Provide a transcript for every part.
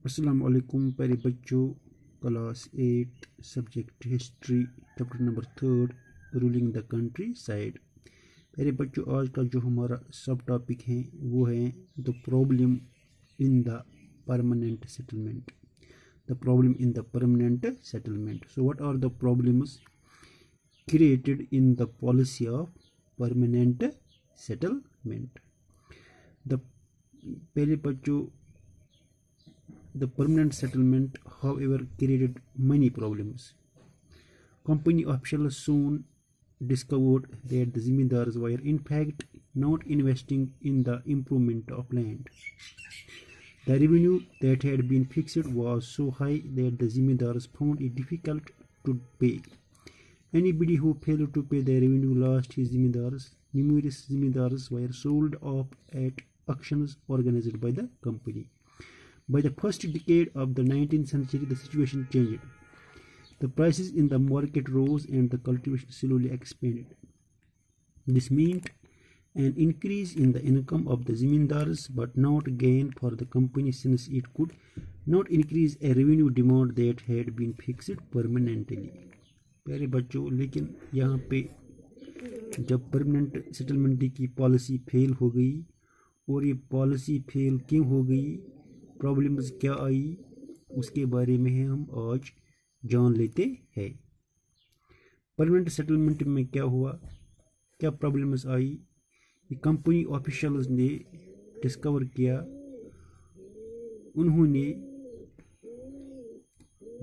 अस्सलाम वालेकुम प्यारे बच्चों। Class 8 subject history chapter number 3 ruling the country side. प्यारे बच्चों, आज का जो हमारा सब टॉपिक है वो है the problem in the permanent settlement. The problem in the permanent settlement. So what are the problems created in the policy of permanent settlement. The पहले बच्चों, the permanent settlement, however, created many problems. Company officials soon discovered that the Zimindars were in fact not investing in the improvement of land. The revenue that had been fixed was so high that the Zimindars found it difficult to pay. Anybody who failed to pay the revenue lost his Zimindars. Numerous Zimindars were sold off at auctions organized by the company. By the first decade of the 19th century, the situation changed. The prices in the market rose and the cultivation slowly expanded. This meant an increase in the income of the Zamindars, but not gain for the company, since it could not increase a revenue demand that had been fixed permanently. प्यारे बच्चों, लेकिन यहाँ पे जब permanent settlement की policy fail हो गई, और ये पॉलिसी फेल क्यों हो गई, प्रॉब्लम्स क्या आई, उसके बारे में हम आज जान लेते हैं। परमानेंट सेटलमेंट में क्या हुआ, क्या प्रॉब्लम्स आई, ये कंपनी ऑफिशियल्स ने डिस्कवर किया। उन्होंने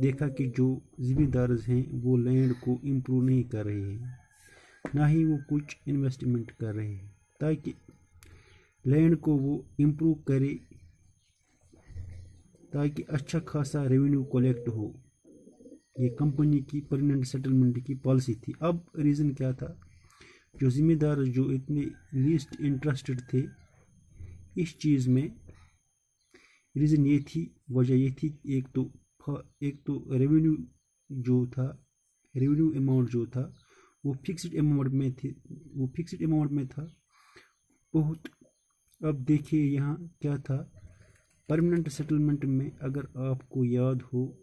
देखा कि जो जिम्मेदार हैं वो लैंड को इम्प्रूव नहीं कर रहे हैं, ना ही वो कुछ इन्वेस्टमेंट कर रहे हैं ताकि लैंड को वो इम्प्रूव करे, ताकि अच्छा खासा रेवेन्यू कलेक्ट हो। ये कंपनी की परमानेंट सेटलमेंट की पॉलिसी थी। अब रीज़न क्या था, जो ज़िम्मेदार जो इतने लीस्ट इंटरेस्टेड थे इस चीज़ में, रीज़न ये थी, वजह ये थी, एक तो रेवेन्यू जो था, रेवेन्यू अमाउंट जो था वो फिक्स्ड अमाउंट में था बहुत। अब देखिए यहाँ क्या था परमानेंट सेटलमेंट में। अगर आपको याद हो,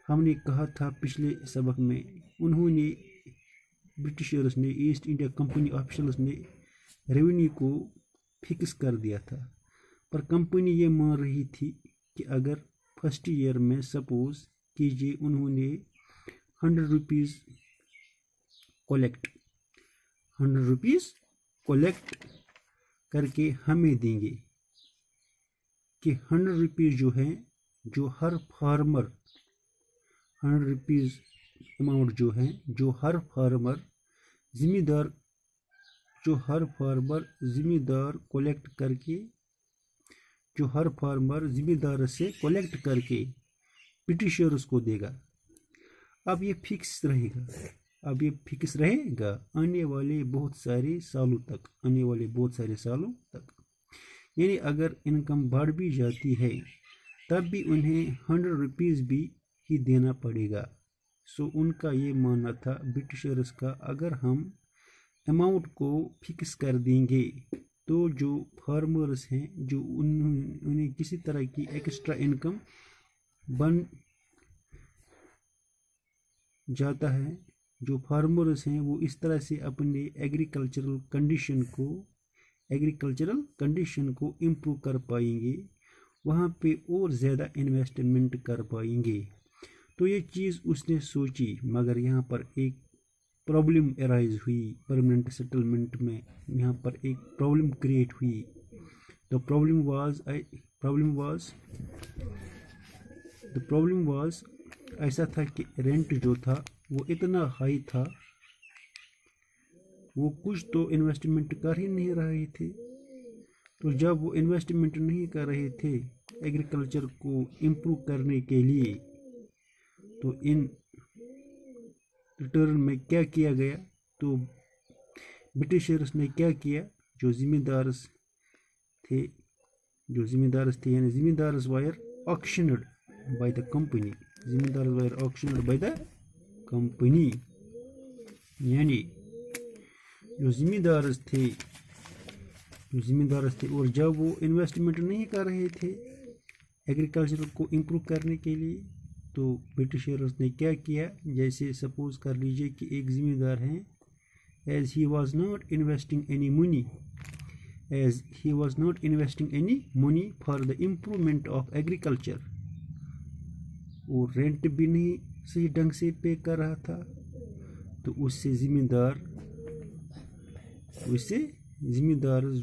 हमने कहा था पिछले सबक में, उन्होंने ब्रिटिशर्स ने, ईस्ट इंडिया कंपनी ऑफिशियल्स ने रेवेन्यू को फिक्स कर दिया था, पर कंपनी ये मान रही थी कि अगर फर्स्ट ईयर में सपोज कीजिए उन्होंने 100 रुपीज़ कलेक्ट करके हमें देंगे, कि 100 रुपीज़ जो है, जो हर फार्मर 100 रुपीज़ अमाउंट जो है, जो हर फार्मर ज़िम्मेदार कलेक्ट करके, जो हर फार्मर ज़िम्मेदार से कलेक्ट करके ब्रिटिशर्स को देगा। अब ये फिक्स रहेगा आने वाले बहुत सारे सालों तक। यानी अगर इनकम बढ़ भी जाती है तब भी उन्हें 100 रुपीज़ भी ही देना पड़ेगा। सो उनका ये मानना था ब्रिटिशर्स का, अगर हम अमाउंट को फिक्स कर देंगे तो जो फार्मर्स हैं, जो उन्हें किसी तरह की एक्स्ट्रा इनकम बन जाता है, जो फार्मर्स हैं वो इस तरह से अपने एग्रीकल्चरल कंडीशन को इम्प्रूव कर पाएंगे, वहाँ पे और ज़्यादा इन्वेस्टमेंट कर पाएंगे। तो ये चीज़ उसने सोची, मगर यहाँ पर एक प्रॉब्लम अराइज हुई परमानेंट सेटलमेंट में। यहाँ पर एक प्रॉब्लम क्रिएट हुई। द प्रॉब्लम वाज ऐसा था कि रेंट जो था वो इतना हाई था, वो कुछ तो इन्वेस्टमेंट कर ही नहीं रहे थे। तो जब वो इन्वेस्टमेंट नहीं कर रहे थे एग्रीकल्चर को इम्प्रूव करने के लिए, तो इन रिटर्न में क्या किया गया, तो ब्रिटिशर्स ने क्या किया, जो ज़िम्मेदार थे यानी ज़िम्मेदार wire auctioned by the company, यानी जो ज़िम्मेदार थे, और जब वो इन्वेस्टमेंट नहीं कर रहे थे एग्रीकल्चर को इम्प्रूव करने के लिए। तो ब्रिटिशर्स ने क्या किया, जैसे सपोज कर लीजिए कि एक ज़िम्मेदार है, as he was not investing any money for the improvement of agriculture, और रेंट भी नहीं सही ढंग से पे कर रहा था, तो उससे ज़िम्मेदार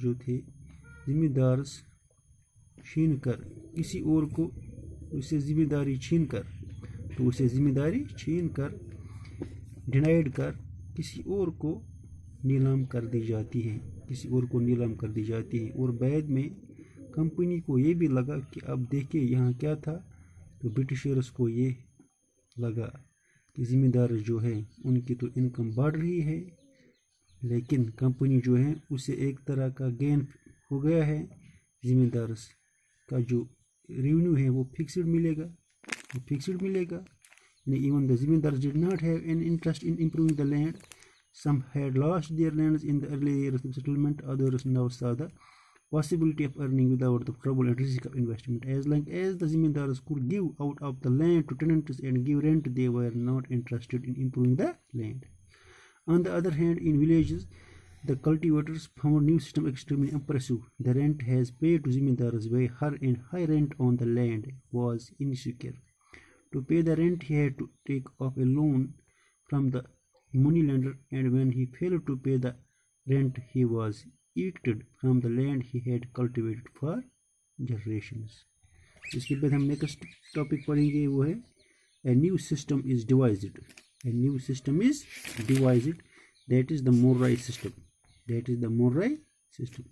जो थे, ज़िम्मेदार छीन कर किसी और को उससे ज़िम्मेदारी छीन कर डिनाइड कर किसी और को नीलाम कर दी जाती है, और बाद में कंपनी को ये भी लगा कि अब देखिए यहाँ क्या था। तो ब्रिटिशर्स को ये लगा कि ज़िम्मेदार जो है उनकी तो इनकम बढ़ रही है, लेकिन कंपनी जो है उसे एक तरह का गेन हो गया है, ज़िम्मेदार का जो रेवेन्यू है वो फिक्स्ड मिलेगा। Even the Zamindars did not have an interest in improving the land. Some had lost their lands in the early years of settlement. Others now saw the possibility of earning without the trouble and risk of investment. As long as the Zamindars could give out of the land to tenants and give rent, they were not interested in improving the land. On the other hand, in villages, the cultivators found new system extremely impressive. The rent has paid to Zamindars by high rent on the land was insecure. To pay the rent, he had to take off a loan from the moneylender, and when he failed to pay the rent, he was evicted from the land he had cultivated for generations. इसके बाद हम next topic पढ़ेंगे, वो है a new system is devised. That is the Murray system.